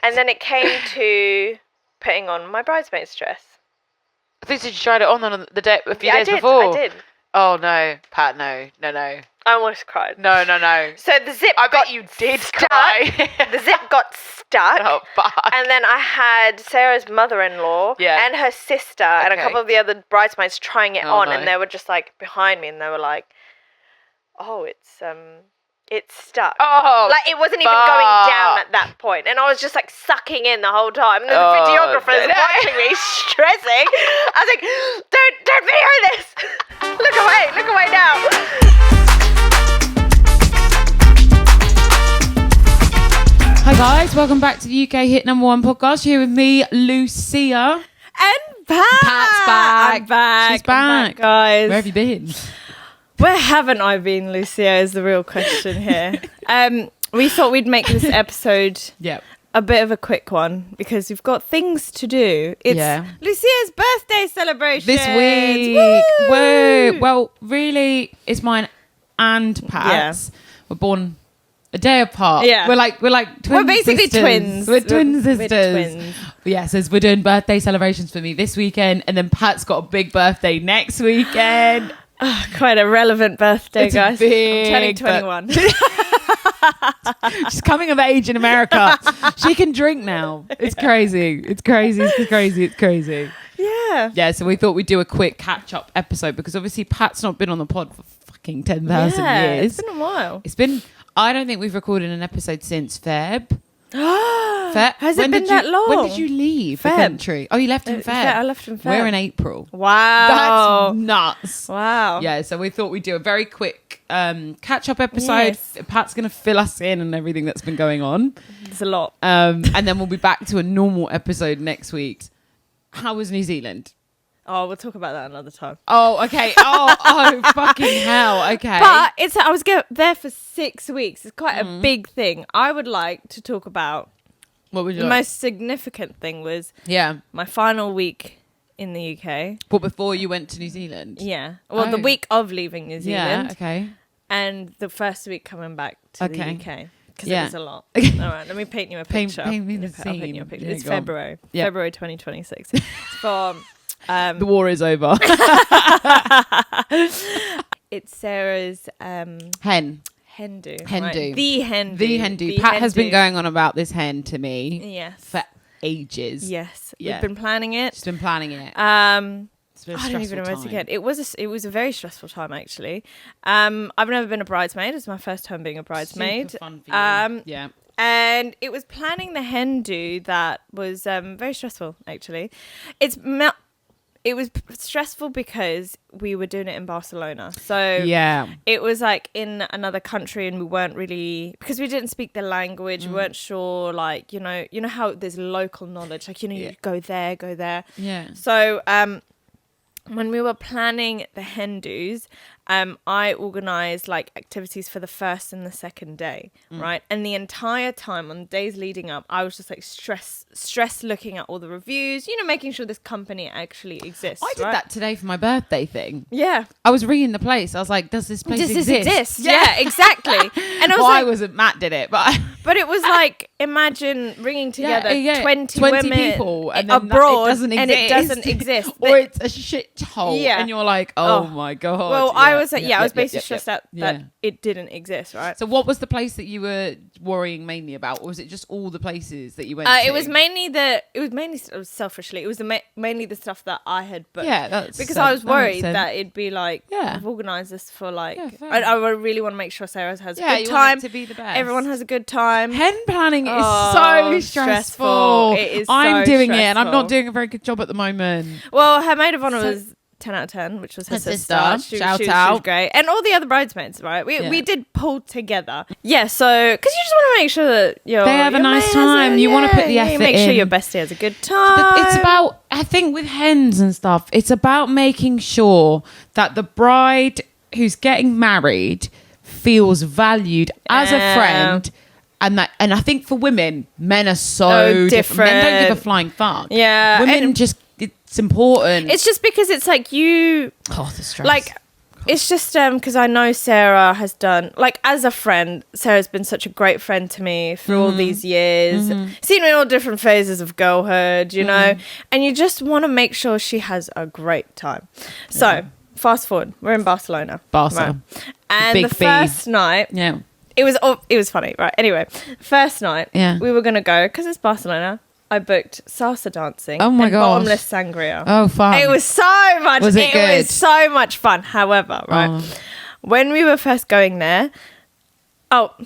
And then it came to putting on my bridesmaid's dress. I think you tried it on the day a few days I did, before. I did. Oh no, Pat, no. I almost cried. No. So the zip I got bet you did stuck. cry. The zip got stuck. Oh, fuck. And then I had Sarah's mother-in-law and her sister and a couple of the other bridesmaids trying it on, and they were just like behind me, and they were like, "Oh, it's stuck." Oh, like it wasn't even going down at that point, and I was just like sucking in the whole time. And the videographer's watching me stressing. I was like, "Don't video this! Look away now." Hi guys, welcome back to the UK Hit #1 podcast. Here with me, Lucia. And Pat. Pat's back. I'm back. She's back. Guys. Where have you been? Where haven't I been, Lucia, is the real question here. We thought we'd make this episode a bit of a quick one because we've got things to do. It's Lucia's birthday celebration. This week. Woo! Well, really, it's mine and Pat's. We're born a day apart. Yeah. We're like twin We're basically sisters. twins. We're twin sisters. We're twins. Yeah, so we're doing birthday celebrations for me this weekend, and then Pat's got a big birthday next weekend. Quite a relevant birthday, It's guys. big, I'm turning 21. She's coming of age in America. She can drink now. It's crazy. It's crazy. Yeah, so we thought we'd do a quick catch-up episode because obviously Pat's not been on the pod for fucking 10,000 years. It's been a while. I don't think we've recorded an episode since Feb. Has it been that long? When did you leave the country? Oh, you left in Feb. I left in Feb. We're in April. Wow. That's nuts. Wow. Yeah, so we thought we'd do a very quick catch-up episode. Yes. Pat's going to fill us in on everything that's been going on. It's a lot. And then we'll be back to a normal episode next week. How was New Zealand? Oh, we'll talk about that another time. Oh, okay. Oh, fucking hell. Okay. But I was there for 6 weeks. It's quite a big thing. I would like to talk about What would you the like? most significant thing was Yeah. my final week in the UK. But before you went to New Zealand? Yeah. Well, the week of leaving New Zealand. Yeah, okay. And the first week coming back to the UK. Because it was a lot. All right, let me paint you a picture. Paint me the I'll paint you a scene. picture. Yeah, It's go on. February. Yeah. February 2026. It's for... The war is over. It's Sarah's Hen. hen do. Hen right? do. The hen do. The hen do. Pat has been going on about this hen to me Yes. for ages. Yes. Yeah. We've been planning it. She's been planning it. It's been a I don't even know where to stressful get. time. It was a very stressful time actually. I've never been a bridesmaid. It's my first time being a bridesmaid. Super fun for you. Yeah. And it was planning the hen do that was very stressful actually. It was stressful because we were doing it in Barcelona. So Yeah. it was like in another country and we weren't really, because we didn't speak the language, we weren't sure, like, you know how there's local knowledge, like, you go there. Yeah. So when we were planning the hen do's, I organised like activities for the first and the second day, right? And the entire time on the days leading up, I was just like stressed looking at all the reviews, making sure this company actually exists. I did right? that today for my birthday thing. Yeah. I was ringing the place. I was like, does this place exist? Yeah, exactly. And I was I like, wasn't. Matt did it, but but it was like, imagine ringing together 20 women people and then abroad it doesn't and it doesn't exist. or it's a shit hole. Yeah. And you're like, oh my God. Well, Yeah. I was like, I was Yeah, basically stressed out that it didn't exist, right? So what was the place that you were worrying mainly about? Or was it just all the places that you went to? It was selfishly, it was mainly the stuff that I had booked. Yeah, that's because so- I was that makes worried sense. that it'd be like, Yeah. I've organised this for like, Yeah, fair I really want to make sure Sarah has a good you want time. it to be the best. Everyone has a good time. Hen planning is Oh, so stressful. stressful. It is I'm so doing it and I'm stressful. not doing a very good job at the moment. Well, her maid of honour was 10 out of 10, which was her sister. Shout She out. was great. And all the other bridesmaids, right? We did pull together. Yeah, so, because you just want to make sure that They have a nice time. You want to put the effort make sure in. your bestie has a good time. It's about, I think with hens and stuff, it's about making sure that the bride who's getting married feels valued as a friend. And I think for women, men are so different. Men don't give a flying fuck. Yeah. Women just, it's important. It's just because it's like you... Oh, the stress. Like, it's just because I know Sarah has done, like, as a friend, Sarah's been such a great friend to me through all these years. Seen me in all different phases of girlhood, you know, and you just want to make sure she has a great time. So fast forward, we're in Barcelona. Barca. Right? And Big the B. first night, Yeah. it was funny, right? Anyway, first night, Yeah. we were gonna go because it's Barcelona. I booked salsa dancing. Oh my and gosh. bottomless sangria. Oh, fun. It was so much. Was it good? was so much fun. However, right, Oh. when we were first going there,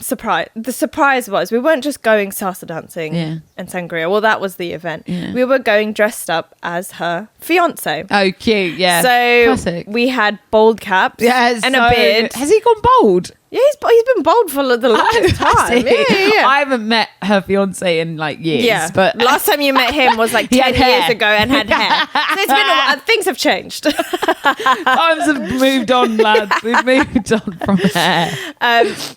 surprise! The surprise was we weren't just going salsa dancing Yeah. and sangria. Well, that was the event. Yeah. We were going dressed up as her fiance. Oh, cute. Yeah. So Classic. we had bald caps Yeah, and so- a beard. Has he gone bald? Yeah, he's been bald for the longest time. Yeah. I haven't met her fiance in like years. Yeah, But last time you met him was like He 10 had years hair. ago and had hair. So it's been a while. Things have changed. times have moved on, lads. We've moved on from there.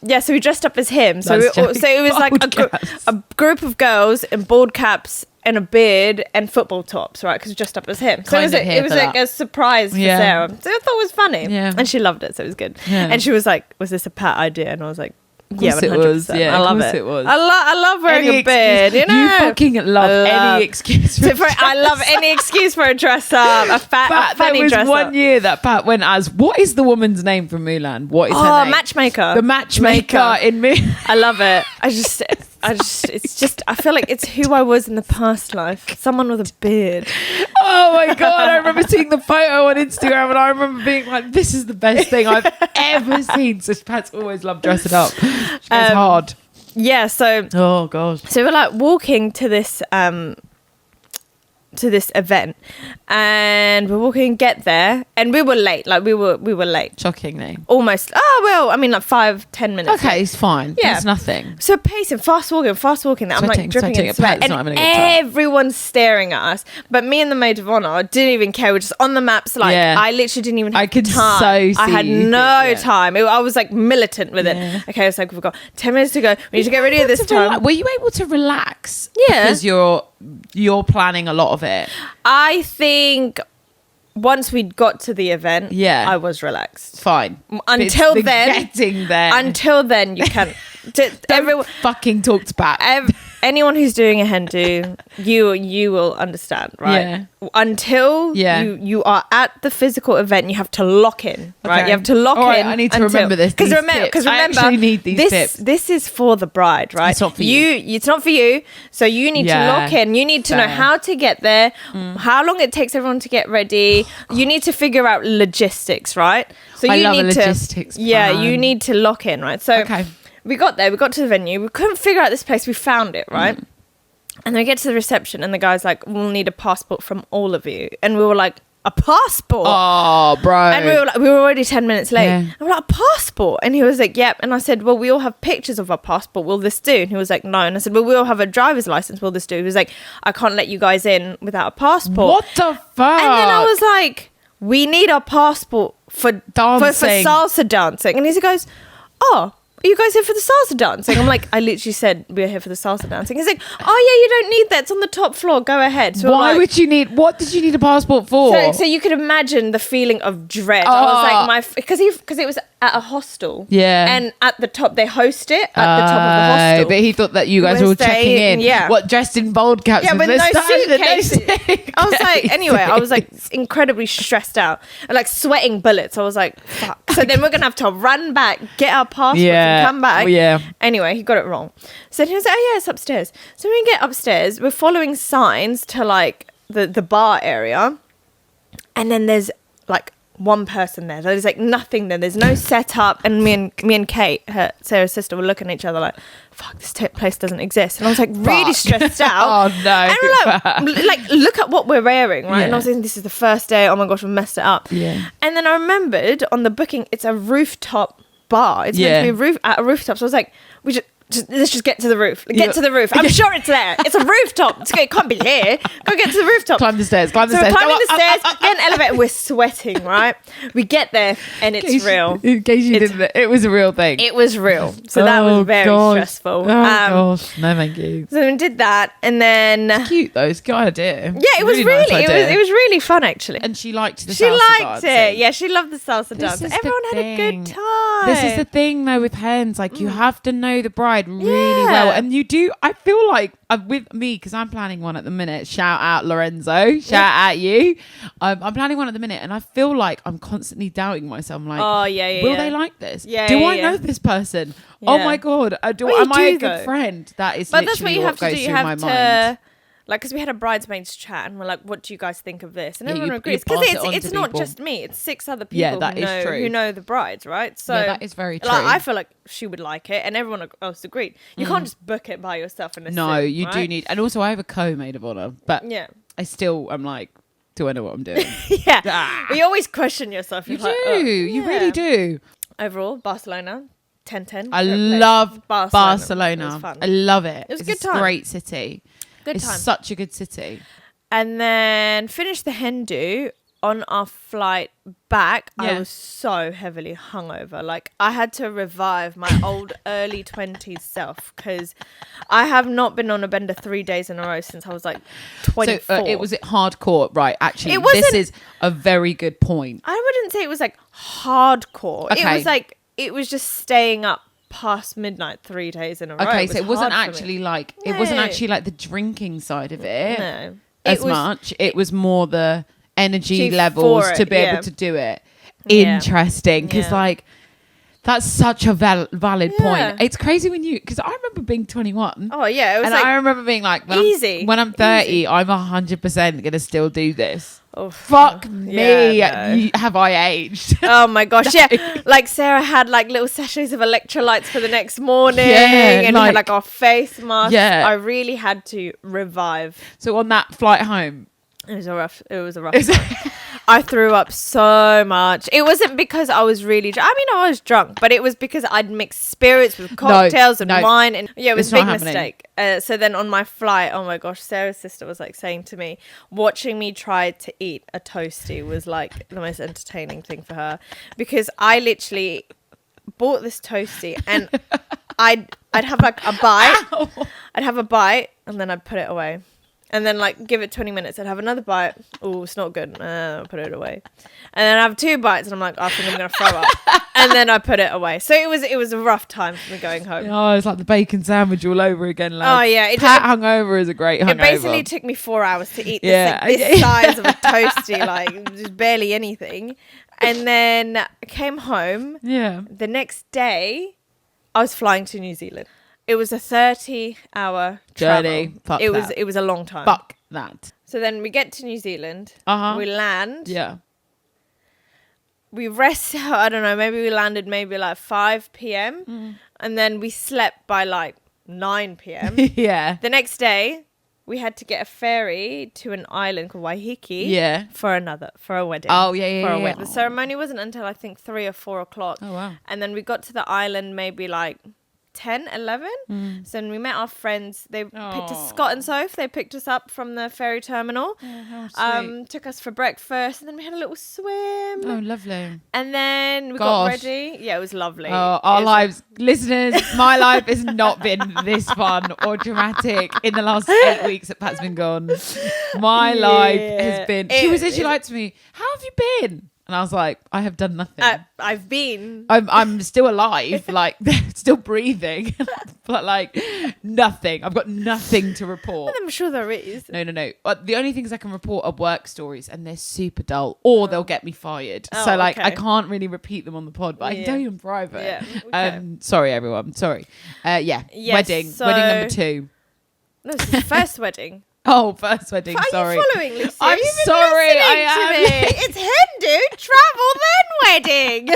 Yeah, so we dressed up as him. So That's joking. so it was like Bald caps. a group of girls in bald caps and a beard and football tops, right? Because we dressed up as him. So Kind of it here was for like that. a surprise for Yeah. Sarah. So I thought it was funny. Yeah. And she loved it, so it was good. Yeah. And she was like, "Was this a Pat idea?" And I was like, "Yeah, course it 100%. was. Yeah, I love of course it. it was. I love wearing Any a beard. excuse- You know, fucking love, I love- any excuse. I love any excuse for a dress up, a Pat, funny there was dress one up. year that Pat went as, what is the woman's name from Mulan? What is her Oh, name? matchmaker. The matchmaker in Mulan. I love it. It's just, I feel like it's who I was in the past life. Someone with a beard. Oh my God. I remember seeing the photo on Instagram and I remember being like, this is the best thing I've ever seen. So Pat's always loved dressing up. She goes hard. Yeah, so Oh God. we're like walking to this event, and we're walking, get there, and we were late. Like we were late. Shockingly. Almost. Oh well, I mean like 5-10 minutes. Okay, it's fine. Yeah. That's nothing. So pacing, fast walking. I'm like Sweating, dripping sweating. in sweat, Pat's and not having a good time. everyone's staring at us. But me and the maid of honor didn't even care. We're just on the maps. Like Yeah. I literally didn't even have I could time. so I see had you no think, yeah. time. I was like militant with Yeah. it. Okay, it's like we've got 10 minutes to go. We need to get ready at this time. Were you able to relax? Yeah. Because you're planning a lot of it. I think once we got to the event, Yeah. I was relaxed. Fine. Until It's the then, getting there. Until then, you can't. Everyone, fucking talk to Pat. anyone who's doing a Hindu, you will understand, right? Yeah. Until Yeah. you are at the physical event, you have to lock in, right? Okay. You have to lock All right, in. I need to remember this, because these remember, tips. I remember, actually need these tips. This is for the bride, right? It's not for you. It's not for you. So you need Yeah. to lock in. You need to know Fair. how to get there, how long it takes everyone to get ready. You need to figure out logistics, right? So I you love a need logistics to, yeah, plan. you need to lock in, right? So Okay. we got there. We got to the venue. We couldn't figure out this place. We found it, right? And then we get to the reception, and the guy's like, "We'll need a passport from all of you." And we were like, "A passport?" Oh, bro. And we were already 10 minutes late. Yeah. And we're like, "A passport?" And he was like, "Yep." And I said, "Well, we all have pictures of our passport. Will this do?" And he was like, "No." And I said, "Well, we all have a driver's license. Will this do?" He was like, "I can't let you guys in without a passport." What the fuck? And then I was like, "We need our passport for Dancing. salsa dancing." And he goes, "Oh, are you guys here for the salsa dancing?" I'm like, "I literally said we're here for the salsa dancing." He's like, "Oh yeah, you don't need that. It's on the top floor. Go ahead." So Why like, would you need? What did you need a passport for? so you could imagine the feeling of dread. I was like, because it was at a hostel. Yeah. And at the top, they host it at the top of the hostel. But he thought that you guys were all Whereas checking they- in. yeah. What, dressed in bold caps? Yeah, with no suitcases. suitcases. I was like, anyway, I was like incredibly stressed out and like sweating bullets. I was like, fuck. So then we're going to have to run back, get our passports Yeah. and come back. Oh, yeah. Anyway, he got it wrong. So he was like, "Oh yeah, it's upstairs." So when we get upstairs, we're following signs to like the bar area. And then there's like one person there. There's like nothing there. There's no setup. And me and Kate, Sarah's sister, were looking at each other like, "Fuck, this place doesn't exist." And I was like really Fuck. stressed out. Oh, no. And we're like, look at what we're wearing, right? And I was Yeah. thinking, this is the first day. Oh my gosh, we messed it up. Yeah. And then I remembered on the booking, it's a rooftop bar. It's Yeah. meant to be at a rooftop. So I was like, let's just get to the roof. Get to the roof. I'm sure it's there. It's a rooftop. It can't be here. Go get to the rooftop. Climb the stairs. So we're climbing the stairs, get an elevator. We're sweating, right? We get there and it's real. In case you didn't, it was a real thing. It was real. So that was very stressful. Oh gosh, no thank you. So we did that, and then Cute though. It's a good idea. yeah, it was nice really, idea. it was really fun actually. And she liked the She salsa liked dancing. it. Yeah, she loved the salsa dance. is the Everyone had a thing. good time. This is the thing though with hens, like you have to know the bride really well, Yeah. and you do. I feel like with me, because I'm planning one at the minute. Shout out Lorenzo, shout out you. I'm planning one at the minute, and I feel like I'm constantly doubting myself. I'm like, Oh yeah. will they like this? Yeah, do yeah, I yeah. know this person? Oh Yeah. my god, Well, you am I a do, good though. friend? That is But that's what literally you have to goes do. You through my have to, mind. like, because we had a bridesmaids chat, and we're like, "What do you guys think of this?" And Yeah, everyone you agrees because pass it on it's to not people. just me; it's 6 other people Yeah, that is true. who know the brides, right? So Yeah, that is very true. Like, I feel like she would like it, and everyone else agreed. You can't just book it by yourself in a No, suit, you do right? need, and also I have a co-maid of honor, but Yeah, I still am like, do I know what I'm doing? yeah. Ah. But you always question yourself. You You're do, like, oh, you yeah. really do. Overall, Barcelona, 10-10. I Great place. love Barcelona. It Barcelona. was fun. I love it. It was a It's good time. great city. Good It's time. such a good city. And then finished the hen do. On our flight back, I Yeah. was so heavily hungover. Like, I had to revive my old early 20s self because I have not been on a bender 3 days in a row since I was like 24. So it was hardcore, right? Actually, It this wasn't- is a very good point. I wouldn't say it was like hardcore. It Okay. was like, it was just staying up past midnight 3 days in a row. Okay, so it wasn't hard for me. actually like it wasn't No. actually like the drinking side of it No. as It was- much. It was more the energy For levels it, to be yeah. able to do it. Yeah. Interesting, because Yeah. like that's such a valid Yeah. point. It's crazy when you, because I remember being 21. Oh, yeah. It was And like, I remember being like, easy. when I'm 30, Easy. I'm 100% going to still do this. oh, Fuck me. yeah, no. Have I aged? Oh my gosh, yeah. Like Sarah had like little sachets of electrolytes for the next morning, Yeah, and we had like- like our face mask. Yeah. I really had to revive. So on that flight home, It was a rough night. I threw up so much. It wasn't because I was really I mean, I was drunk, but it was because I'd mixed spirits with cocktails and no. wine, and yeah, it was It's a big not happening. mistake. So then on my flight, oh my gosh, Sarah's sister was like saying to me, watching me try to eat a toasty was like the most entertaining thing for her, because I literally bought this toasty and I'd have like a bite. I'd have a bite and then I'd put it away. And then like give it 20 minutes, I'd have another bite. Oh, it's not good. I'll put it away. And then I have 2 bites and I'm like, I think I'm gonna throw up. And then I put it away. So it was a rough time for me going home. oh, it's like the bacon sandwich all over again. Oh Lads. yeah, Pat hungover is a great hungover. it basically took me 4 hours to eat this, Yeah. like, this size of a toasty, like just barely anything. And then I came home. yeah. The next day, I was flying to New Zealand. It was a 30-hour Journey. travel. Fuck it was that. it was a long time. Fuck that. So then we get to New Zealand. Uh-huh. We land. Yeah. We rest. I don't know. Maybe we landed maybe like 5 p.m. And then we slept by like 9 p.m. yeah. The next day, we had to get a ferry to an island called Waiheke. Yeah. For a wedding. Oh, yeah, For a yeah. wedding. The ceremony wasn't until I think 3 or 4 o'clock. Oh, wow. And then we got to the island maybe like 10, 11. So then we met our friends. They picked us, Scott and Soph. They picked us up from the ferry terminal. Took us for breakfast, and then we had a little swim. Oh, lovely. And then we Gosh. got ready. Yeah, it was lovely. Oh, our It was- lives, listeners, my life has not been this fun or dramatic in the last 8 weeks that Pat's been gone. My life has been. She was literally like to me, "How have you been?" And I was like, "I have done nothing. I've been. I'm still alive, like still breathing, but like nothing. I've got nothing to report." I'm sure there is. No. The only things I can report are work stories, and they're super dull, or they'll get me fired. Oh, so like, I okay. can't really repeat them on the pod, but I can Yeah. tell you in private. Yeah, okay. Sorry, everyone. Sorry. Yes, Wedding so- number 2. No, it's the first wedding. Oh, first wedding. Are sorry. you following, Lucy? I'm Have you been sorry, listening I to am. me? It's Hindu travel then wedding.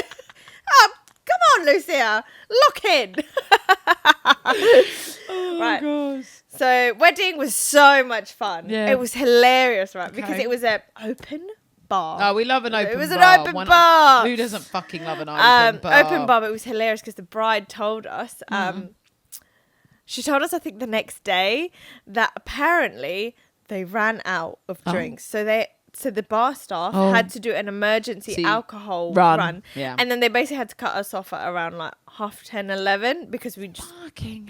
Oh, come on, Lucia. Lock in. Oh Right. gosh. So wedding was so much fun. Yeah. It was hilarious, right? Because Okay. it was an open bar. Oh, we love an open bar. It was an open bar. Who doesn't fucking love an open bar? Open bar, but it was hilarious because the bride told us she told us, I think the next day, that apparently they ran out of drinks. So the bar staff had to do an emergency alcohol run. Yeah. And then they basically had to cut us off at around like 10:30, 11 because we just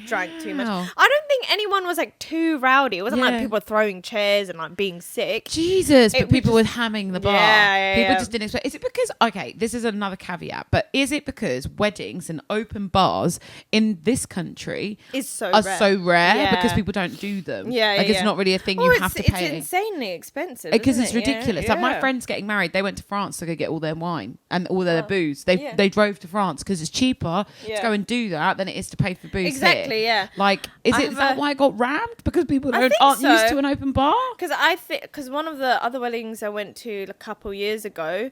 drank too much. hell. I don't think anyone was like too rowdy. It wasn't like Yeah. people were throwing chairs and like being sick. Jesus, but It was people were just- hamming the bar. Yeah, People yeah. just didn't expect. Is it because, okay, this is another caveat, but is it because weddings and open bars in this country It's so are rare. so rare Yeah. because people don't do them? Yeah, Like, yeah, it's yeah. not really a thing Oh, you have to pay. It's insanely expensive. Because isn't it's it? Yeah, ridiculous. Like my yeah. friends getting married, they went to France to go get all their wine and all their Oh, booze. They yeah. they drove to France because it's cheaper to Yeah. go and do that than it is to pay for booze. Exactly, here. yeah. Like, is I it have that a- why it got rammed? Because people I think aren't used so. to an open bar. Because one of the other weddings I went to a couple years ago,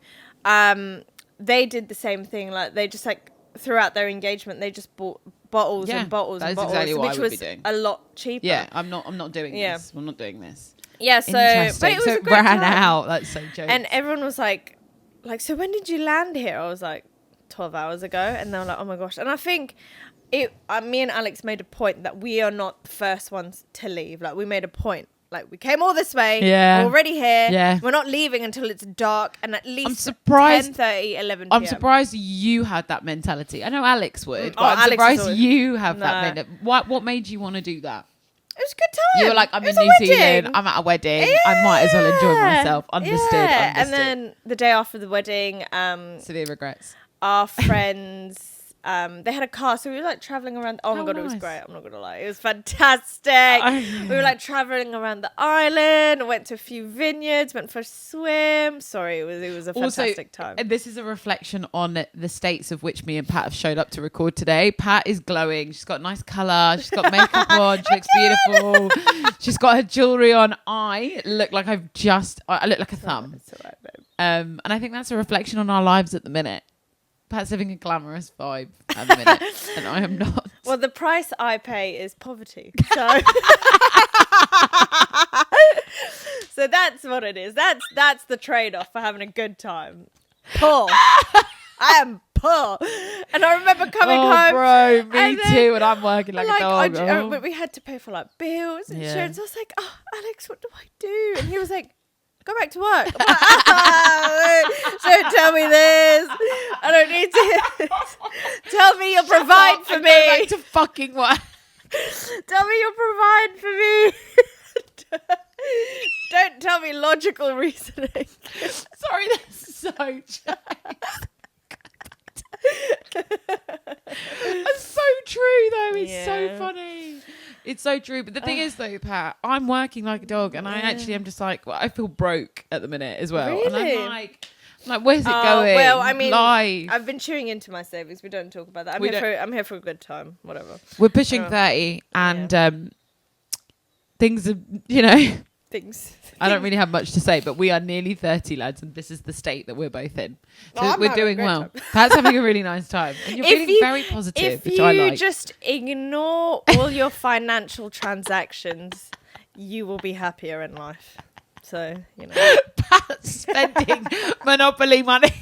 they did the same thing. Like they just like throughout their engagement, they just bought bottles Yeah, and bottles that and is bottles, exactly what I which would be was doing. a lot cheaper. Yeah, I'm not doing Yeah. this. I'm not doing this. Yeah. So, Interesting. but it was so a it great ran time. out. That's so joke. And everyone was like, so when did you land here? I was like, 12 hours ago. And they were like, oh my gosh. And I think me and Alex made a point that we are not the first ones to leave. Like we made a point. Like we came all this way. Yeah. We're already here. Yeah. We're not leaving until it's dark and at least surprised- 10:30, 11 I'm PM. surprised you had that mentality. I know Alex would, but Oh, I'm Alex is surprised always- you have No. that mentality. What made you want to do that? It was a good time. You were like, I'm It in was a New Zealand. wedding. I'm at a wedding. I might as well enjoy Yeah. myself. Understood. Yeah. Understood. And then the day after the wedding, severe regrets. our friends they had a car, so we were like traveling around. Oh my How god, it was nice. great. I'm not gonna lie, it was fantastic. We were like traveling around the island, went to a few vineyards, went for a swim. Sorry, it was a fantastic time. And this is a reflection on the states of which me and Pat have showed up to record today. Pat is glowing. She's got nice colour. She's got makeup on. She looks beautiful. She's got her jewellery on. I look like I look like a thumb. It's all right, babe. And I think that's a reflection on our lives at the minute. Pat's living a glamorous vibe at the minute, and I am not. Well, the price I pay is poverty. So, so that's what it is. That's the trade-off for having a good time. Poor. I am poor. And I remember coming home. bro, me and then, too. And I'm working like a dog. but we had to pay for like bills and Yeah. insurance. I was like, oh, Alex, what do I do? And he was like, go back to work. I'm like, oh, don't tell me this. I don't need to. Tell me you'll provide for Go me. back to fucking work. Tell me you'll provide for me. Don't tell me logical reasoning. Sorry, that's so That's so true though. It's so Yeah. funny. It's so true. But the thing is though, Pat, I'm working like a dog and I actually am just like, well, I feel broke at the minute as well. And Really? I'm like, where's it going? Well, I mean, life. I've been chewing into my savings. We don't talk about that. We I'm here for a good time. Whatever. We're pushing Oh. 30 and things are, Things. I don't really have much to say, but we are nearly 30, lads, and this is the state that we're both in. So Oh, I'm we're having a doing great well. time. Pat's having a really nice time. And you're If feeling you- very positive, If which I you like. just ignore all your financial transactions, you will be happier in life. So, Pat's spending Monopoly money.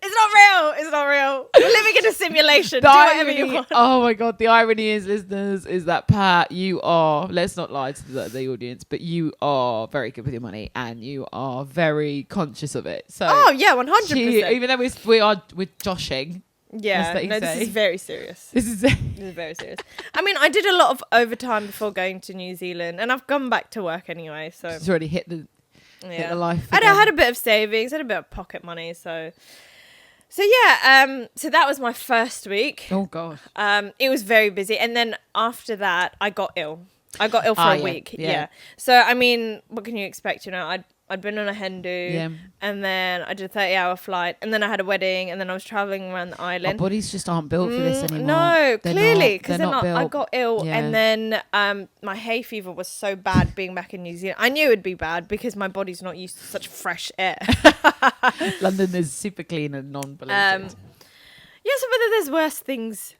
It's not real. It's not real. We're living in a simulation. The Do whatever you irony, want. oh my God, the irony is, listeners, is that Pat, you are, let's not lie to the audience, but you are very good with your money and you are very conscious of it. So Oh, yeah, 100%. even though we're joshing, Yeah, that you no, this say. is very serious. this is This is very serious. I mean, I did a lot of overtime before going to New Zealand, and I've gone back to work anyway. So it's already hit the yeah, life. I again. had a bit of savings, had a bit of pocket money. So yeah. So that was my first week. Oh God. It was very busy, and then after that, I got ill. I got ill for Ah, a yeah, week. yeah. Yeah. So I mean, what can you expect? I'd been on a hen do, Yeah. and then I did a 30-hour flight, and then I had a wedding, and then I was traveling around the Our island. bodies just aren't built for this anymore. No, They're clearly, not- because they're then not I built. got ill, Yeah. and then my hay fever was so bad being back in New Zealand. I knew it'd be bad because my body's not used to such fresh air. London is super clean and non-polluted. Yeah, so whether there's worse things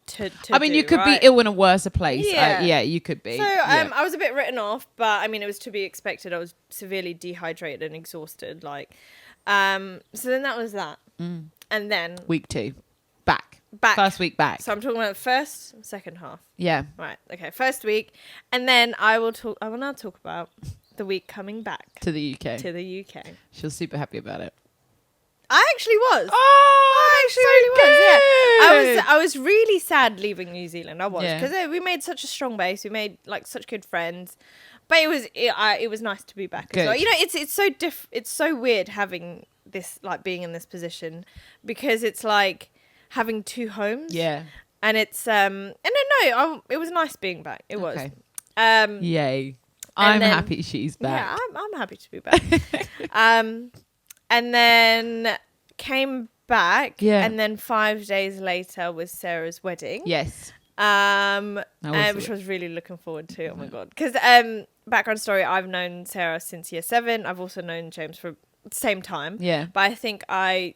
to I mean, do, you could right? be ill in a worse place. Yeah. Yeah, you could be. So Yeah. I was a bit written off, but I mean, it was to be expected. I was severely dehydrated and exhausted. So then that was that, Mm. and then Week 2, back. back. First week back. So I'm talking about the first, second half. Yeah. Right. Okay. First week, and then I will now talk about the week coming back To the UK. to the UK. She was super happy about it. I actually was. Oh, I actually really was. Yeah. good. I was really sad leaving New Zealand. I was Yeah. because we made such a strong base. We made like such good friends. But it was nice to be back as well. Good. You know, it's so it's so weird having this, like, being in this position, because it's like having two homes. Yeah. And it's and it was nice being back. It was. Okay. Um Yay. I'm then- happy she's back. Yeah, I'm happy to be back. And then came back. Yeah. And then 5 days later was Sarah's wedding. Yes. Which I was really looking forward to. Oh my god! Because background story: I've known Sarah since year 7. I've also known James for the same time. Yeah. But I think I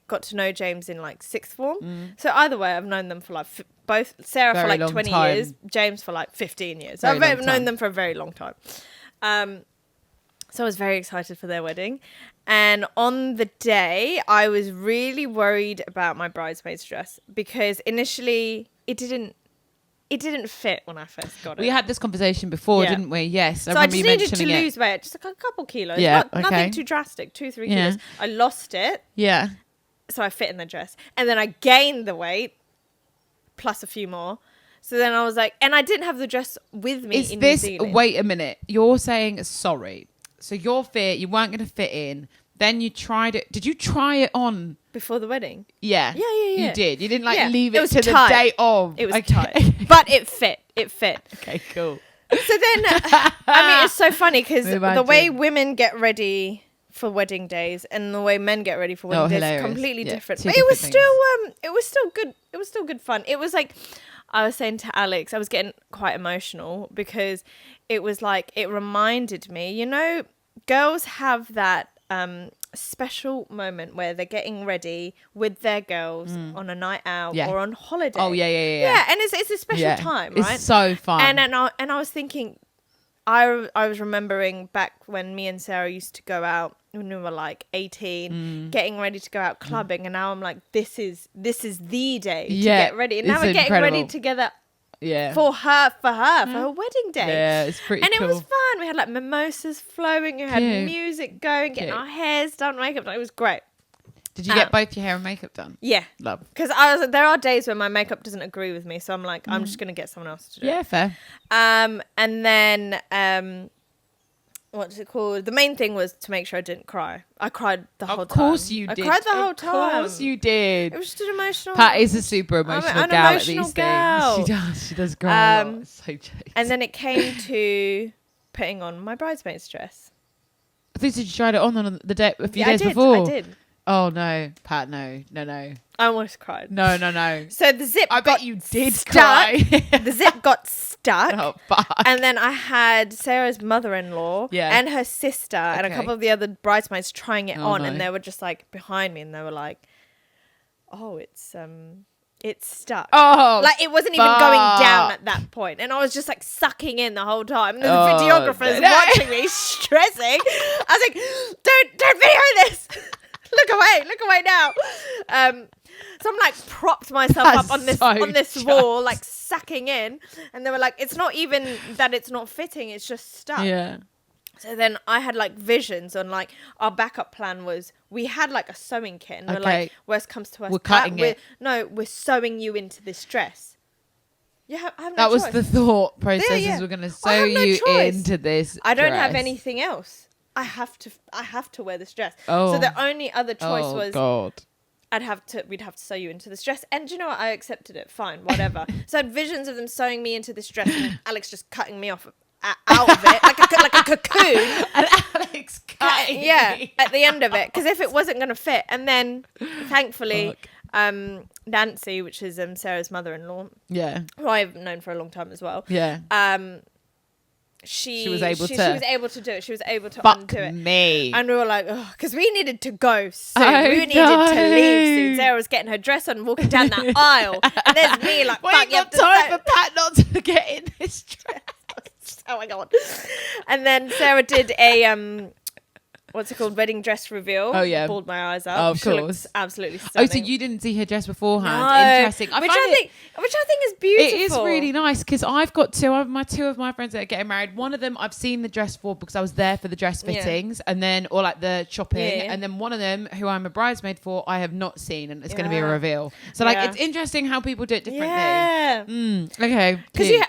got to know James in like 6th form. So either way, I've known them for like both Sarah Very for like long 20 time. years, James for like 15 years. So Very long I've known time. them for a very long time. So I was very excited for their wedding. And on the day, I was really worried about my bridesmaid's dress because initially it didn't fit when I first got it. We had this conversation before, Yeah. didn't we? Yes. So I remember just you needed to mentioning it. lose weight, just like a couple kilos. Yeah, Nothing okay. too drastic, 2-3 Yeah. kilos. I lost it, Yeah. so I fit in the dress. And then I gained the weight, plus a few more. So then I was like, and I didn't have the dress with me Is in this, New Zealand. wait a minute, you're saying sorry. So you're fit, you weren't going to fit in. Then you tried it. Did you try it on? Before the wedding. Yeah. Yeah, yeah, yeah. You did. You didn't like Yeah. leave It it, was to tight. the day of. It was Okay. tight. But it fit. It fit. Okay, cool. So then, I mean, it's so funny because the Imagine. way women get ready for wedding days and the way men get ready for wedding days is hilarious. completely Yeah, different. two But it was different still, it was still good. It was still good fun. It was like, I was saying to Alex, I was getting quite emotional because it was like, it reminded me, you know, girls have that special moment where they're getting ready with their girls on a night out Yeah. or on holiday. Oh, yeah. Yeah, and it's a special time, right? It's so fun. And I was thinking, I was remembering back when me and Sarah used to go out when we were like 18, getting ready to go out clubbing, and now I'm like, this is the day to Yeah, get ready, and now it's we're getting ready incredible. together yeah. for her wedding day. Yeah, it's pretty And cool. it was fun. We had like mimosas flowing, we had Cute. music going, getting Cute. our hairs done, makeup done. It was great. Did you get both your hair and makeup done? Yeah. Love. Because there are days when my makeup doesn't agree with me, so I'm like, I'm just gonna get someone else to do it. Yeah, fair. And then what's it called? The main thing was to make sure I didn't cry. I cried the whole time. Of course you did. I cried the whole time. Of course you did. It was just an emotional. Pat is a super emotional an gal emotional at these gal. things. She does cry a lot. It's so jokes. And then it came to putting on my bridesmaid's dress. I think you tried it on the day a few Yeah, days I did. before. I did. Oh no, Pat, no. I almost cried. No, no, no. So the zip. I got bet you did stuck. cry. The zip got stuck. Oh, fuck. And then I had Sarah's mother-in-law Yeah. and her sister and a Okay. couple of the other bridesmaids trying it Oh, on, no. and they were just like behind me, and they were like, "Oh, it's stuck." Oh, Like it wasn't even going down fuck. at that point, and I was just like sucking in the whole time. And the Oh, videographer's no. watching me stressing. I was like, "Don't video this! look away now." So I'm like propped myself That's up on this so wall, like sucking in, and they were like, "It's not even that it's not fitting; it's just stuck." Yeah. So then I had like visions on like our backup plan was we had like a sewing kit, and we're Okay. like, worst comes to worst, We're Pat, cutting it. No, we're sewing you into this dress. I have no That was choice. the thought process. yeah. We're going to I sew have no you choice. into this. I don't have dress. anything else. I have to wear this dress. Oh. So the only other choice Oh was God. we'd have to sew you into this dress. And do you know what? I accepted it. Fine, whatever. So I had visions of them sewing me into this dress and Alex just cutting me off out of it like a cocoon. And Alex cutting Yeah, me. at the end of it, because if it wasn't going to fit, and then thankfully, Nancy, which is Sarah's mother-in-law, Yeah. who I've known for a long time as well, Yeah. she was able she to- was able to do it. She was able to Fuck undo it. me. And we were like, oh, because we needed to go soon. I We needed to leave know. soon. Sarah was getting her dress on, walking down that aisle, and there's me like, Well, fuck, you got you have time to for Pat not to get in this dress. oh my god. And then Sarah did a what's it called? Wedding dress reveal. Oh, yeah. Bawled my eyes out. Oh, of She looked course. absolutely Oh, stunning. so you didn't see her dress beforehand? No. Interesting. Which I think is beautiful. It is really nice because I've got two of my friends that are getting married. One of them I've seen the dress for because I was there for the dress fittings and then or like the shopping, and then one of them who I'm a bridesmaid for I have not seen, and it's going to be a reveal. So like it's interesting how people do it differently. Yeah. Okay. Because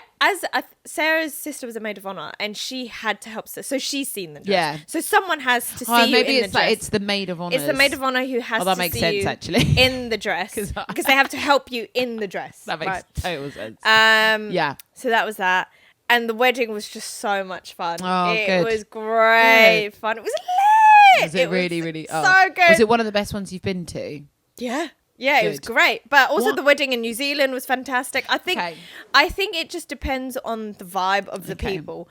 Sarah's sister was a maid of honor, and she had to help. So she's seen the dress. Yeah. So someone has to see you maybe in it's the dress. like it's the maid of honor. It's the maid of honor who has that to makes see sense, you actually. in the dress because they have to help you in the dress. That makes total sense. Yeah. So that was that, and the wedding was just so much fun. Oh, it was great fun. It was lit. Was it really, really? So good. Was it one of the best ones you've been to? Yeah. Yeah, it was great. But also the wedding in New Zealand was fantastic. I think it just depends on the vibe of the people.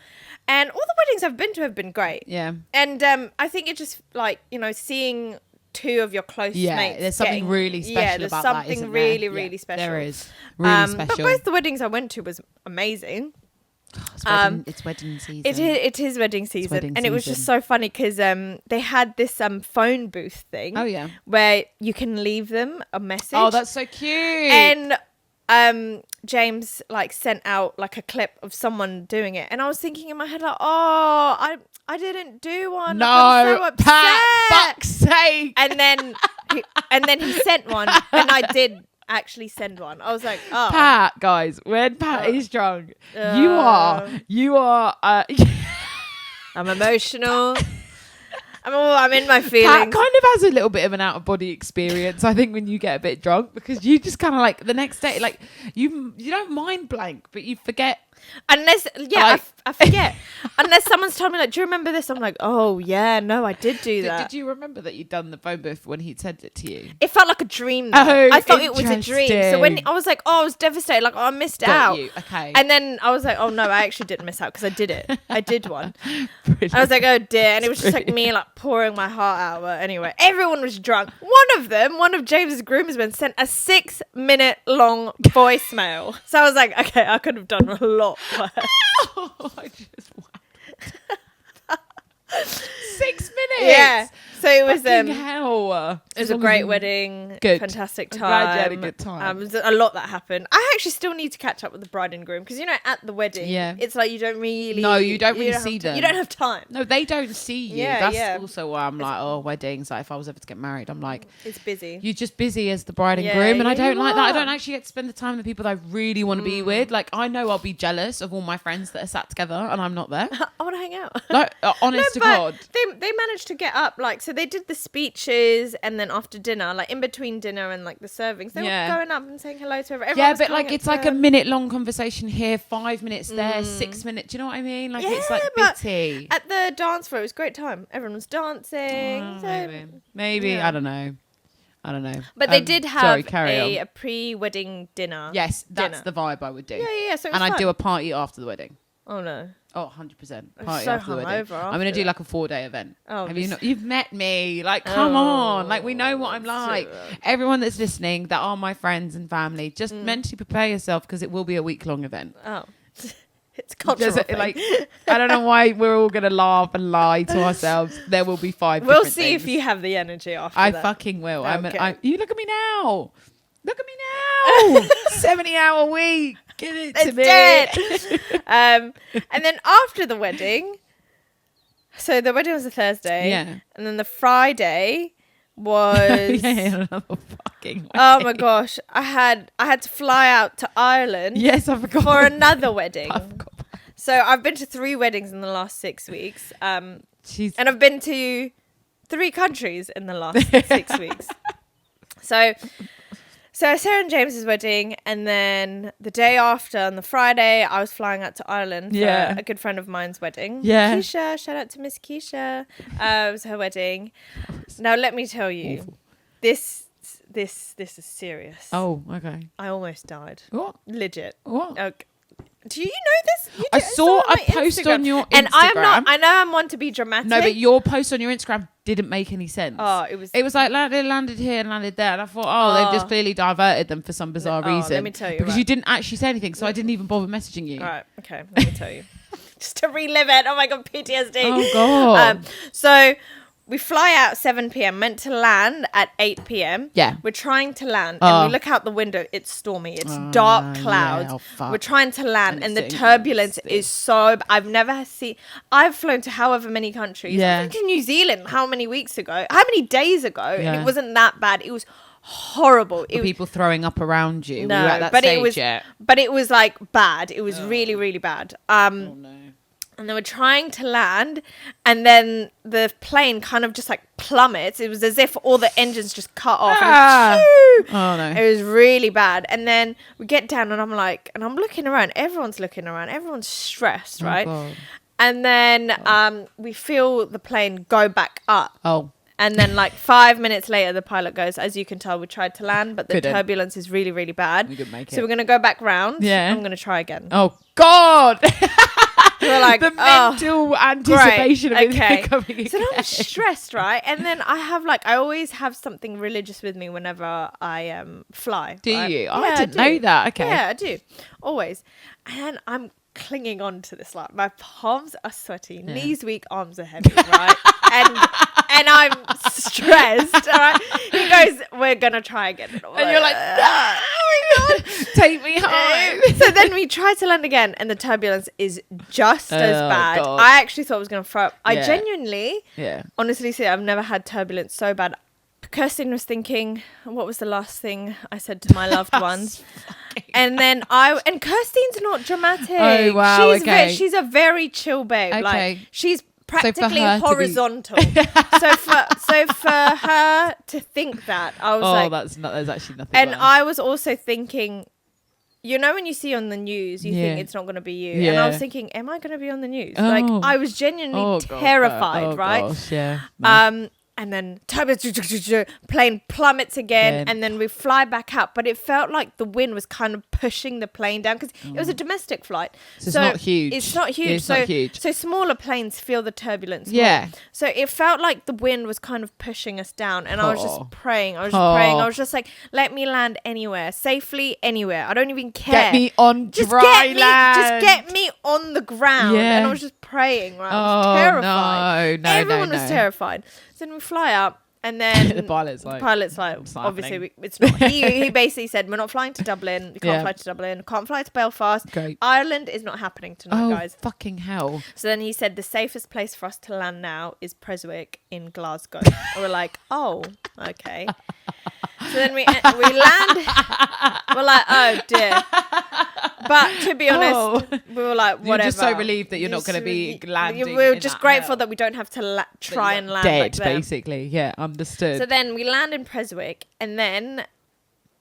And all the weddings I've been to have been great. Yeah. And I think it just like, seeing two of your close mates. There's something really special about that, isn't there? really, really special. There is. Really special. But both the weddings I went to was amazing. It's wedding season. It is wedding season, and it was just so funny because they had this phone booth thing. Oh yeah, where you can leave them a message. Oh, that's so cute. And James like sent out like a clip of someone doing it, and I was thinking in my head like, oh, I didn't do one. No, I'm so upset. Pat, fuck's sake. And then he sent one, and I did actually send one. I was like, oh, Pat, guys, when Pat is drunk, you are I'm emotional. I'm in my feelings. Pat kind of has a little bit of an out of body experience, I think, when you get a bit drunk, because you just kind of like the next day, like you don't mind blank, but you forget. Unless, I forget. Unless someone's told me, like, do you remember this? I'm like, oh, yeah, no, I did do that. Did you remember that you'd done the phone booth when he'd sent it to you? It felt like a dream, though. Oh, I thought it was a dream. So when I was like, oh, I was devastated. Like, oh, I missed out. Okay. And then I was like, oh, no, I actually didn't miss out because I did it. I did one. I was like, oh, dear. And it was just like me, like, pouring my heart out. But anyway, everyone was drunk. One of James's groomsmen sent a 6-minute long voicemail. So I was like, okay, I could have done a lot worse. I just 6 minutes. Yeah. So it was hell. It was a great wedding. Good. Fantastic time. I'm glad you had a good time. There's a lot that happened. I actually still need to catch up with the bride and groom because at the wedding, it's like you don't really. No, you don't really see them. You don't have time. No, they don't see you. Yeah, That's also why I'm like, oh, weddings. Like, if I was ever to get married, I'm like, it's busy. You're just busy as the bride and groom, and I don't like that. I don't actually get to spend the time with the people that I really want to be with. Like, I know I'll be jealous of all my friends that are sat together, and I'm not there. I want to hang out. Like, honest to God, they managed to get up. Like, so they did the speeches, and then after dinner, like in between dinner and like the servings, they were going up and saying hello to everyone. Yeah, but like it's like a minute-long conversation here, 5 minutes there, 6 minutes. Do you know what I mean? Like it's like bitty. At the dance floor, it was a great time. Everyone was dancing. Maybe I don't know. But they did have a pre-wedding dinner. Yes, that's the vibe I would do. Yeah. So and I'd do a party after the wedding. Oh no. Oh, 100%. Party so after the wedding. I'm going to do like a 4-day event. Oh, you've met me. Like, come on. Like, we know what I'm like. Everyone that's listening that are my friends and family, just mentally prepare yourself because it will be a week-long event. Oh. It's cultural. Like, I don't know why we're all going to laugh and lie to ourselves. There will be 5 We'll see things. if you have the energy after I that. fucking will. Okay. You look at me now. Look at me now. 70-hour week. Give it to me. Dead. And then after the wedding, so the wedding was a Thursday. Yeah. And then the Friday was another fucking wedding. Oh my gosh. I had to fly out to Ireland. Yes, I forgot. For another wedding. I forgot. So I've been to 3 weddings in the last 6 weeks. And Jeez. I've been to 3 countries in the last 6 weeks. So Sarah and James's wedding, and then the day after, on the Friday, I was flying out to Ireland for a good friend of mine's wedding. Yeah. Keisha, shout out to Miss Keisha. It was her wedding. Now let me tell you, this is serious. Oh, okay. I almost died. What? Legit. What? Okay. Do you know this? I saw a post on your Instagram. And I know I'm one to be dramatic. No, but your post on your Instagram didn't make any sense. Oh, it was like landed here and landed there. And I thought, they've just clearly diverted them for some bizarre reason. Let me tell you. Because you didn't actually say anything, so I didn't even bother messaging you. All right, okay, let me tell you. Just to relive it. Oh my God, PTSD. Oh God. So we fly out 7 p.m. meant to land at 8 p.m. Yeah. We're trying to land Oh. and we look out the window. It's stormy. It's dark yeah. clouds. Oh, fuck. We're trying to land And and the it's turbulence interesting. is so... I've never seen... I've flown to however many countries. Yeah. I went to New Zealand how many weeks ago? How many days ago? And Yeah. it wasn't that bad. It was horrible. Were people throwing up around you? No, Were you at that but stage it was... yet? But it was like bad. It was really, really bad. Oh, no. And they were trying to land, and then the plane kind of just like plummets. It was as if all the engines just cut off. Ah. And Oh, no. it was really bad. And then we get down, and I'm like, and I'm looking around. Everyone's looking around. Everyone's stressed, right? God. And then we feel the plane go back up. Oh. And then like 5 minutes later, the pilot goes, as you can tell, we tried to land, but the Couldn't. turbulence is really, really bad. We couldn't make So it. we're going to go back round. Yeah. I'm going to try again. Oh, God. We're like, the oh. mental anticipation of it okay. coming So then I'm again. stressed, right? And then I always have something religious with me whenever I fly. Do right? you? Oh, Yeah, I didn't do. know that. Okay. Yeah, I do. Always. And I'm clinging on to this like my palms are sweaty, knees weak, arms are heavy, right? and I'm stressed. All right. He goes, we're gonna try again. And you're like, oh my god. take me home. So then we try to land again, and the turbulence is just as Oh, bad. God. I actually thought I was going to throw up. I Yeah. genuinely, Yeah. honestly say I've never had turbulence so bad. Kirsten was thinking, what was the last thing I said to my loved ones? And then and Kirsten's not dramatic. Oh, wow, She's okay. she's a very chill babe. Okay. Like she's practically her to be- horizontal. so for her to think that, I was Oh, like, there's actually nothing. and worse. I was also thinking, you know, when you see on the news, you think Yeah. it's not going to be you. And I Yeah. was thinking, am I going to be on the news? Oh. Like, I was genuinely Oh, God, terrified, oh, right? Gosh, yeah. No. And then plane plummets again, and then we fly back up. But it felt like the wind was kind of pushing the plane down because it was a domestic flight. So it's not huge. It's not huge. It's not huge. So smaller planes feel the turbulence. Yeah. More. So it felt like the wind was kind of pushing us down, and I was Oh. just praying. I was Oh. just praying. I was just like, let me land anywhere safely, anywhere. I don't even care. Get me on just dry get land. Me, just get me on the ground. Yeah. And I was just praying. Right? I was Oh, terrified. no, Everyone was no. terrified. So then we fly up, and then The pilot's like, it's not obviously happening. it's not. He basically said, we're not flying to Dublin. We can't Yeah. fly to Dublin. Can't fly to Belfast. Great. Ireland is not happening tonight, Oh, guys. fucking hell. So then he said the safest place for us to land now is Prestwick in Glasgow. And we're like, oh, okay. So then we land. We're like, oh dear. But to be honest, Oh. we were like, whatever. You're just so relieved that you're not gonna be landing We were in just that grateful hell. that we don't have to try That and you're land dead, like there. basically. Yeah, understood. So then we land in Prestwick, and then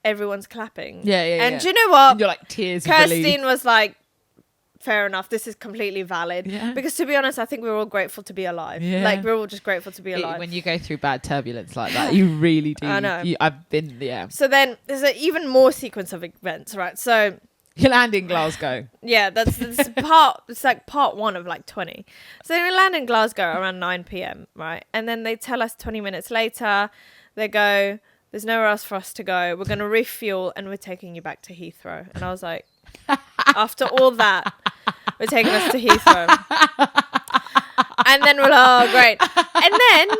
everyone's clapping. Yeah, yeah, And yeah. do you know what? And you're like tears of relief. Kirsten was like, fair enough, this is completely valid. Yeah. Because to be honest, I think we were all grateful to be alive. Yeah. Like, we're all just grateful to be alive. When you go through bad turbulence like that, you really do. I know. I've been, yeah. So then there's an even more sequence of events, right? So You land in Glasgow. yeah, that's part. It's like part one of like 20. So then we land in Glasgow around 9 p.m. Right, and then they tell us 20 minutes later, they go, "There's nowhere else for us to go. We're going to refuel, and we're taking you back to Heathrow." And I was like, after all that, we're taking us to Heathrow. And then we're like, oh, great. And then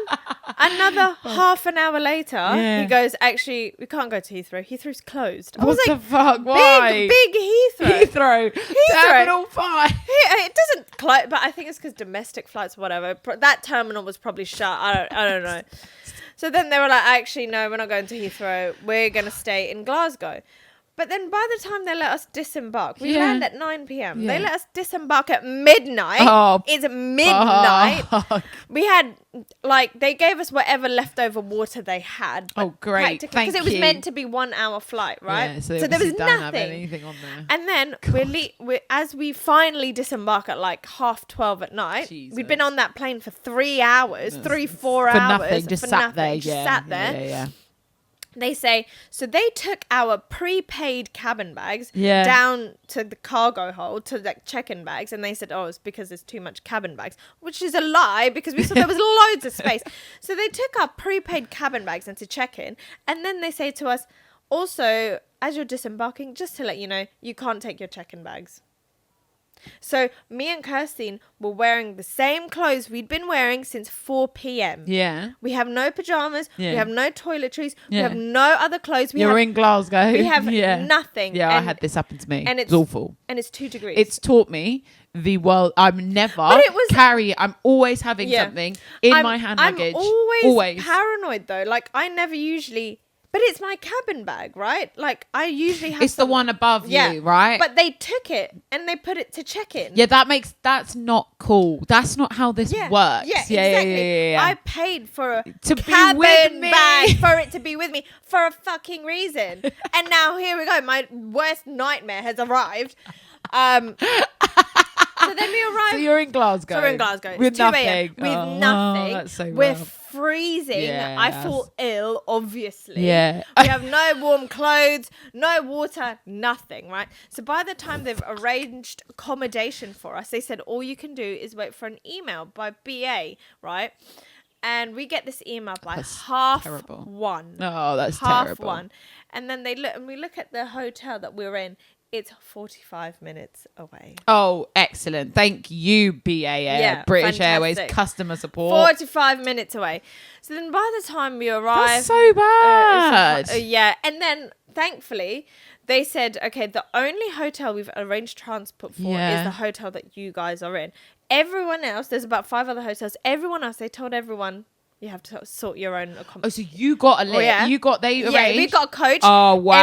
another half an hour later, Yeah. he goes, actually, we can't go to Heathrow. Heathrow's closed. I was What like, the fuck? Why? big Heathrow. Heathrow. Terminal 5. It doesn't close, but I think it's because domestic flights, whatever. That terminal was probably shut. I don't know. So then they were like, actually, no, we're not going to Heathrow. We're going to stay in Glasgow. But then by the time they let us disembark, we Yeah. land at 9 p.m. Yeah. They let us disembark at midnight. Oh, It's midnight. Fuck. We had, like, they gave us whatever leftover water they had. Oh, great. Because Thank it was you. meant to be 1 hour flight, right? Yeah, so there was obviously don't have nothing. anything on there. And then as we finally disembark at like 12:30 at night, Jesus. we'd been on that plane for 3 hours, 4 For hours. nothing. Just for sat nothing, there. just Yeah. sat there. Yeah. They say, so they took our prepaid cabin bags Yeah. down to the cargo hold, to like check-in bags, and they said, oh, it's because there's too much cabin bags, which is a lie because we saw there was loads of space. So they took our prepaid cabin bags into check-in, and then they say to us, also, as you're disembarking, just to let you know, you can't take your check-in bags. So me and Kirstine were wearing the same clothes we'd been wearing since 4 p.m. Yeah. We have no pajamas. Yeah. We have no toiletries. We Yeah. have no other clothes. You're in Glasgow. we have yeah. nothing. Yeah, I And- had this happen to me. and It's it's awful. And it's 2 degrees. It's taught me the world. I'm never But it was- I'm always having Yeah. something in I'm- my hand luggage. I'm always paranoid though. Like I never usually, but it's my cabin bag, right? Like I usually have. It's the one above you, right? But they took it and they put it to check-in. yeah, that's not cool. That's not how this works. Yeah, yeah, exactly. yeah. I paid for a To be cabin with me. bag for it to be with me for a fucking reason. And now here we go. My worst nightmare has arrived. So then we arrived. So you're in Glasgow. So we're in Glasgow. It's with 2 a.m. nothing. With Oh, nothing. That's so We're rough. freezing. Yeah, I that's- fall ill, obviously. Yeah. We have no warm clothes, no water, nothing, right? So by the time they've arranged accommodation for us, they said all you can do is wait for an email by BA, right? And we get this email by That's half terrible. one. Oh, that's half terrible. one. And then we look at the hotel that we're in. It's 45 minutes away. Oh, excellent. Thank you, BA Air, Yeah, British Airways fantastic. customer support. 45 minutes away. So then by the time we arrived... That's so bad. yeah. And then thankfully, they said, okay, the only hotel we've arranged transport for Yeah. is the hotel that you guys are in. Everyone else, there's about 5 other hotels. Everyone else, they told everyone, you have to sort your own accommodation. Oh, so you got a lift. yeah. They arranged. Yeah, we got a coach. Oh, wow.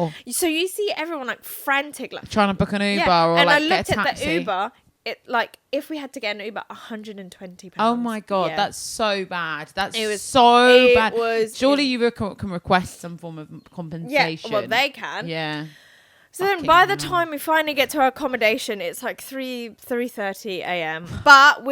Everyone else. So you see everyone like frantic, like Trying to book an Uber yeah. or and like I get looked a at taxi. the Uber. It like if we had to get an Uber, £120. Oh my God, Yeah. that's so bad. That's It was- so it bad. was- Surely you can request some form of compensation. well they can. Yeah. So then Fucking by the hell. time we finally get to our accommodation, it's like 3:30 a.m. But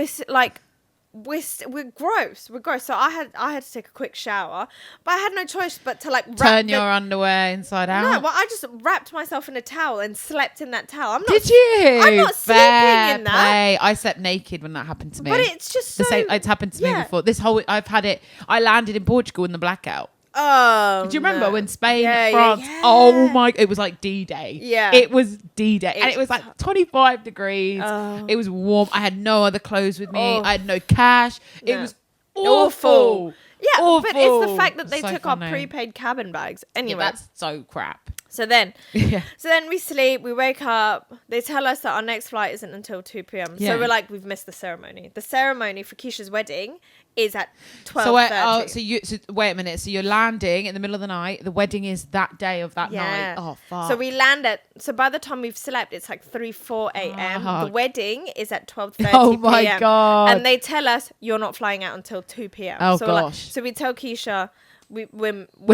we're gross. We're gross. So I had to take a quick shower, but I had no choice but to like wrap Turn the- your underwear inside out. No, well, I just wrapped myself in a towel and slept in that towel. I'm not. Did you? I'm not sleeping Fair in that. play. I slept naked when that happened to me. But it's just so. It's happened to me yeah. before. I've had it. I landed in Portugal in the blackout. Oh. Do you remember no. when Spain, Yeah, France? yeah. Oh my! It was like D-Day. Yeah. it was D-Day, and It's- it was like 25 degrees. Oh. It was warm. I had no other clothes with me. Oh. I had no cash. It No. was awful. Yeah, but it's the Awful. fact that they So took funny. our prepaid cabin bags. Yeah, Anyway, that's so crap. so then Yeah. we sleep, we wake up, they tell us that our next flight isn't until 2 p.m. Yeah. So we're like, we've missed the ceremony. The ceremony for Keisha's wedding is at 12:30. So wait a minute. So you're landing in the middle of the night. The wedding is that day of that Yeah. night. Oh fuck. So we land so by the time we've slept, it's like 3-4 a.m. The Fuck. wedding is at 12:30 Oh my p.m. God. And they tell us you're not flying out until 2 p.m. Oh, so gosh. So we tell Keisha we're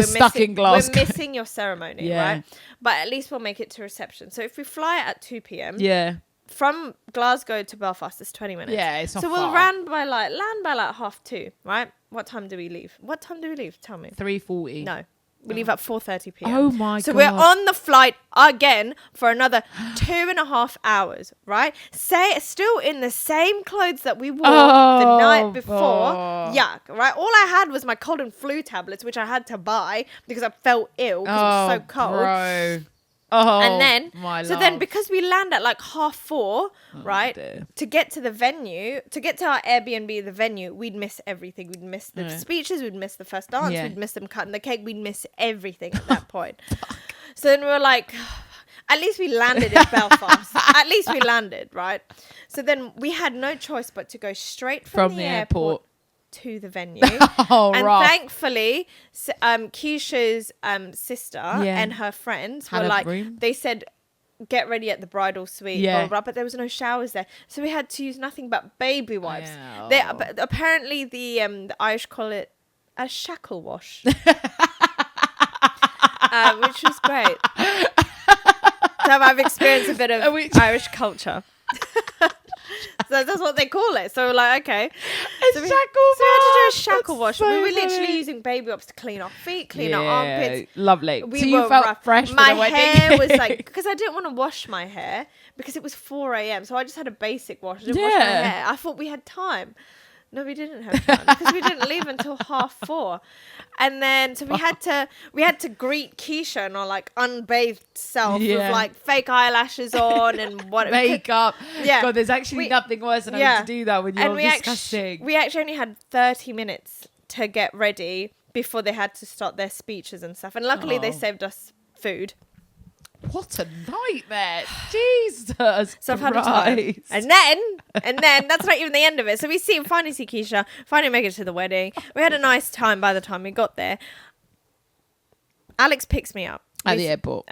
stuck missing, in Glasgow. We're missing your ceremony, Yeah. right? But at least we'll make it to reception. So if we fly at 2 p.m. yeah. from Glasgow to Belfast, it's 20 minutes. Yeah, it's not so we'll far. land by like 2:30, right? What time do we leave? Tell me. 3:40. No. We leave at 4:30 p.m. Oh my So God. we're on the flight again for another 2.5 hours, right? Still in the same clothes that we wore the night before. boy. Yuck, right? All I had was my cold and flu tablets, which I had to buy because I felt ill because it was so cold. Bro. Oh, And then, my so then love. because we land at like 4:30, right, dear. to get to the venue, to get to our Airbnb, the venue, we'd miss everything. We'd miss the speeches, we'd miss the first dance, Yeah. we'd miss them cutting the cake, we'd miss everything at that point. So then we were like, at least we landed in Belfast. At least we landed, right? So then we had no choice but to go straight from the airport to the venue. Oh, and rough. thankfully, Keisha's sister and her friends Had were a like, room? they said, get ready at the bridal suite, Yeah. blah, blah, blah, but there was no showers there. So we had to use nothing but baby wipes. Yeah. But apparently the Irish call it a shackle wash, which was great. So I've experienced a bit of Irish culture. So that's what they call it. So we're like, okay. So we had to do a shackle wash. We were literally using baby wipes to clean our feet, clean our armpits. Lovely. We so you were felt rough. fresh My for the wedding. hair was like, because I didn't want to wash my hair because it was 4 a.m. So I just had a basic wash. I didn't wash my Yeah. hair. I thought we had time. No, we didn't have fun because we didn't leave until 4:30, and then so we had to greet Keisha in our like unbathed self with like fake eyelashes on and what makeup. Yeah, God, there's actually nothing worse than having to do that when you're disgusting. We actually only had 30 minutes to get ready before they had to start their speeches and stuff, and luckily they saved us food. What a nightmare. Jesus. So I've had a time. And then that's not even the end of it. So we finally see Keisha, finally make it to the wedding. We had a nice time by the time we got there. Alex picks me up. At the airport.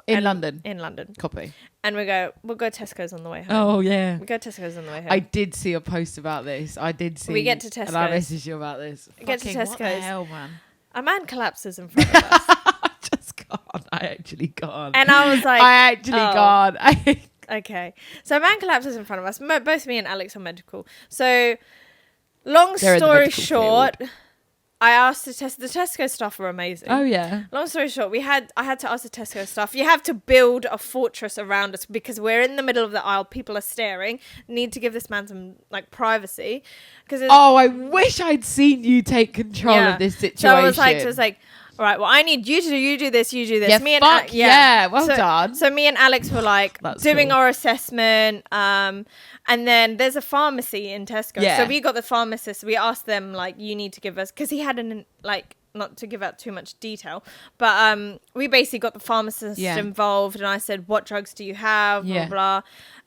In London. In London. Copy. And we'll go Tesco's on the way home. Oh, yeah. We go Tesco's on the way home. I did see a post about this. We get to Tesco's. And I messaged you about this. We get to Tesco's. What the hell, man? A man collapses in front of us. I actually can't. And I was like, I actually can't. Okay. So a man collapses in front of us. Both me and Alex are medical. So long story short, I asked the Tesco staff were amazing. Oh yeah. Long story short, I had to ask the Tesco staff, you have to build a fortress around us because we're in the middle of the aisle, people are staring, need to give this man some like privacy. I wish I'd seen you take control of this situation. So I was like, all right, well, I need you do this, you do this. Yeah, well done. So me and Alex were like doing our assessment. And then there's a pharmacy in Tesco. Yeah. So we got the pharmacist. We asked them, like, you need to give us, because he had not to give out too much detail, but we basically got the pharmacist involved. And I said, what drugs do you have? Blah, blah.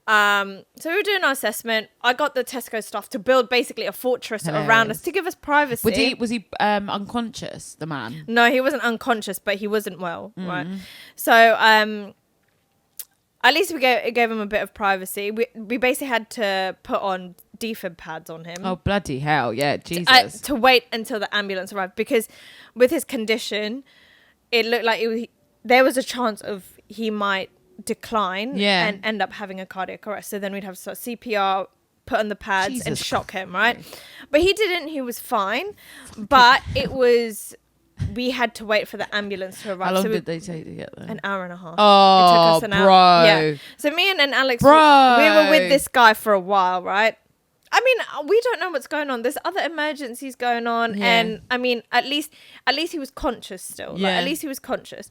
So we were doing our assessment. I got the Tesco staff to build basically a fortress around us to give us privacy. Was he unconscious, the man? No, he wasn't unconscious, but he wasn't well, right? So at least we gave him a bit of privacy. We basically had to put on defib pads on him. Oh, bloody hell, yeah, Jesus. To wait until the ambulance arrived, because with his condition, it looked like there was a chance of he might decline and end up having a cardiac arrest. So then we'd have to start CPR, put on the pads and shock him, right? But he didn't. He was fine. But we had to wait for the ambulance to arrive. How long did they take to get there? An hour and a half. Oh, it took us an hour. Yeah. So me and Alex, we were with this guy for a while, right? I mean, we don't know what's going on. There's other emergencies going on. Yeah. And I mean, at least he was conscious still. Yeah. Like, at least he was conscious.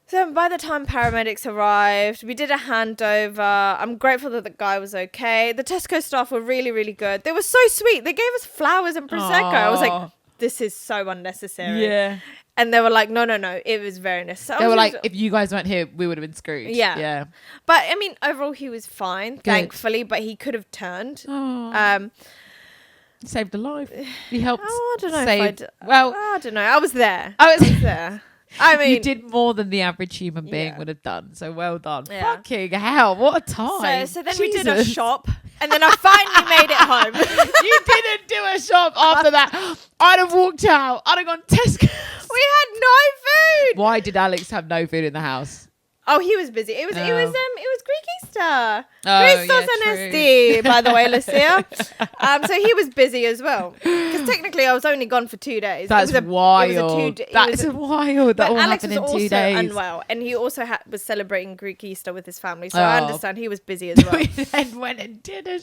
So by the time paramedics arrived, we did a handover. I'm grateful that the guy was okay. The Tesco staff were really, really good. They were so sweet. They gave us flowers and Prosecco. I was like, this is so unnecessary. Yeah. And they were like, no. It was very necessary. They were like, if you guys weren't here, we would have been screwed. Yeah. Yeah. But I mean, overall, he was fine, thankfully, but he could have turned. Saved a life. He helped. I don't know I don't know. I was there. I was there. I mean, you did more than the average human being would have done. So well done. Yeah. Fucking hell, what a time. So then we did a shop, and then I finally made it home. You didn't do a shop after that. I'd have walked out. I'd have gone Tesco. We had no food. Why did Alex have no food in the house? Oh, he was busy. It was Greek Easter. Oh, Christos Anesti, by the way, Lucia. So he was busy as well. Because technically I was only gone for 2 days. That's wild. That's wild. That all Alex happened was in 2 also days. unwell, and he also was celebrating Greek Easter with his family. So I understand he was busy as well. We then went and did a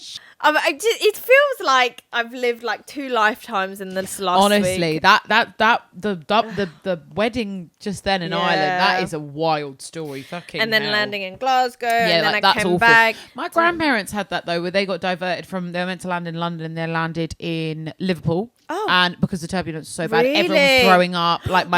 it feels like I've lived like 2 lifetimes in this last week. Honestly, the wedding just then in Ireland, that is a wild story. Fucking and then hell. landing in Glasgow, and then I came back. My grandparents had that though, where they got diverted they were meant to land in London, and they landed in Liverpool. Oh. And because the turbulence was so bad, everyone was throwing up. Like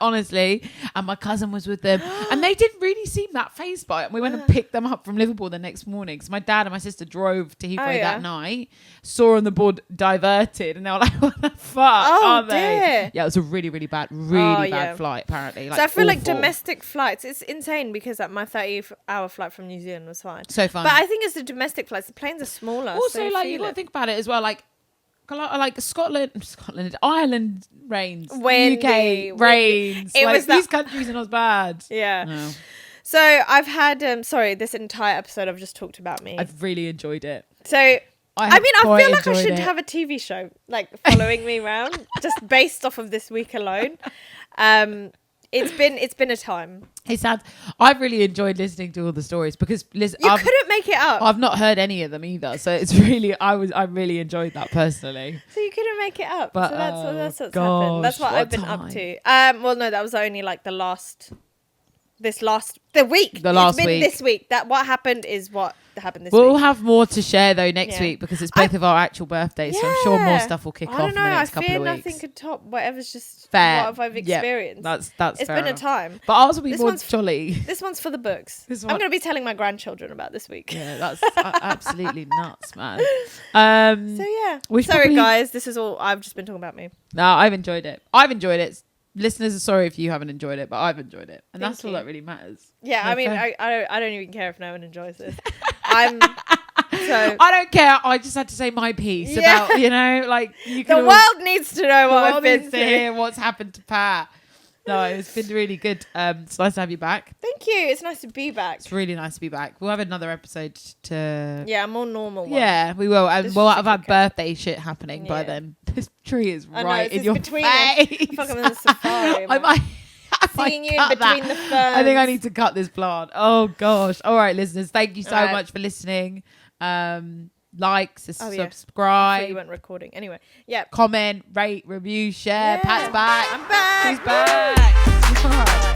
honestly, and my cousin was with them, and they didn't really seem that fazed by it. And we went and picked them up from Liverpool the next morning. So my dad and my sister drove to Heathrow that night, saw on the board diverted, and they were like, "What the fuck are they?" Yeah, it was a really, really bad, bad flight. Apparently, so I feel like domestic flights, it's insane because like my 30-hour flight from New Zealand was fine, so fun. But I think it's the domestic flights. The planes are smaller. Also, so like you got to think about it as well, like Scotland, Ireland rains, windy, UK rains. It like, was these countries are not bad. Yeah. No. So I've had this entire episode I've just talked about me. I've really enjoyed it. So I feel like I should have a TV show like following me around just based off of this week alone. it's been a time. It sounds. I've really enjoyed listening to all the stories because listen, You couldn't make it up. I've not heard any of them either, so it's really. I really enjoyed that personally. So you couldn't make it up. But, So that's what's gosh, happened. That's what I've been time. up to. Well, no, that was only like the week. Last It's been week. this week. That what happened is what happened this We'll week. have more to share though next Yeah. week because it's both of our actual birthdays, so I'm sure more stuff will kick I off don't in know. the I next couple fear of nothing weeks. could top whatever's just Fair. what I've Yeah, experienced. that's It's fair been a enough. time. But ours will be This more one's- jolly. This one's for the books. This I'm one- going to be telling my grandchildren about this week. Yeah, that's absolutely nuts, man. So yeah. We should Sorry probably- guys, this is all I've just been talking about me. No, I've enjoyed it. Listeners are sorry if you haven't enjoyed it, but I've enjoyed it, and Thank that's all you. that really matters. Yeah, No, I mean, fair. I don't even care if no one enjoys this. So I don't care. I just had to say my piece Yeah. about like you the can all- world needs to know the what I've world been needs to through. hear what's happened to Pat. No, it's been really good. It's nice to have you back. Thank you. It's nice to be back. It's really nice to be back. We'll have another episode to. Yeah, a more normal one. Yeah, we will, and This we'll is have had okay. birthday shit happening by Yeah. then. This tree is I know, right it's in just your between us. I face. feel like I'm in a safari, I man. might. I might Seeing you in cut between that. the ferns. I think I need to cut this plant. Oh gosh! All right, listeners, thank you so All right. much for listening. Like, Oh, yeah. I thought subscribe, you weren't recording. Anyway, yeah. comment, rate, review, share. Yeah. Pat's back. I'm back. She's back.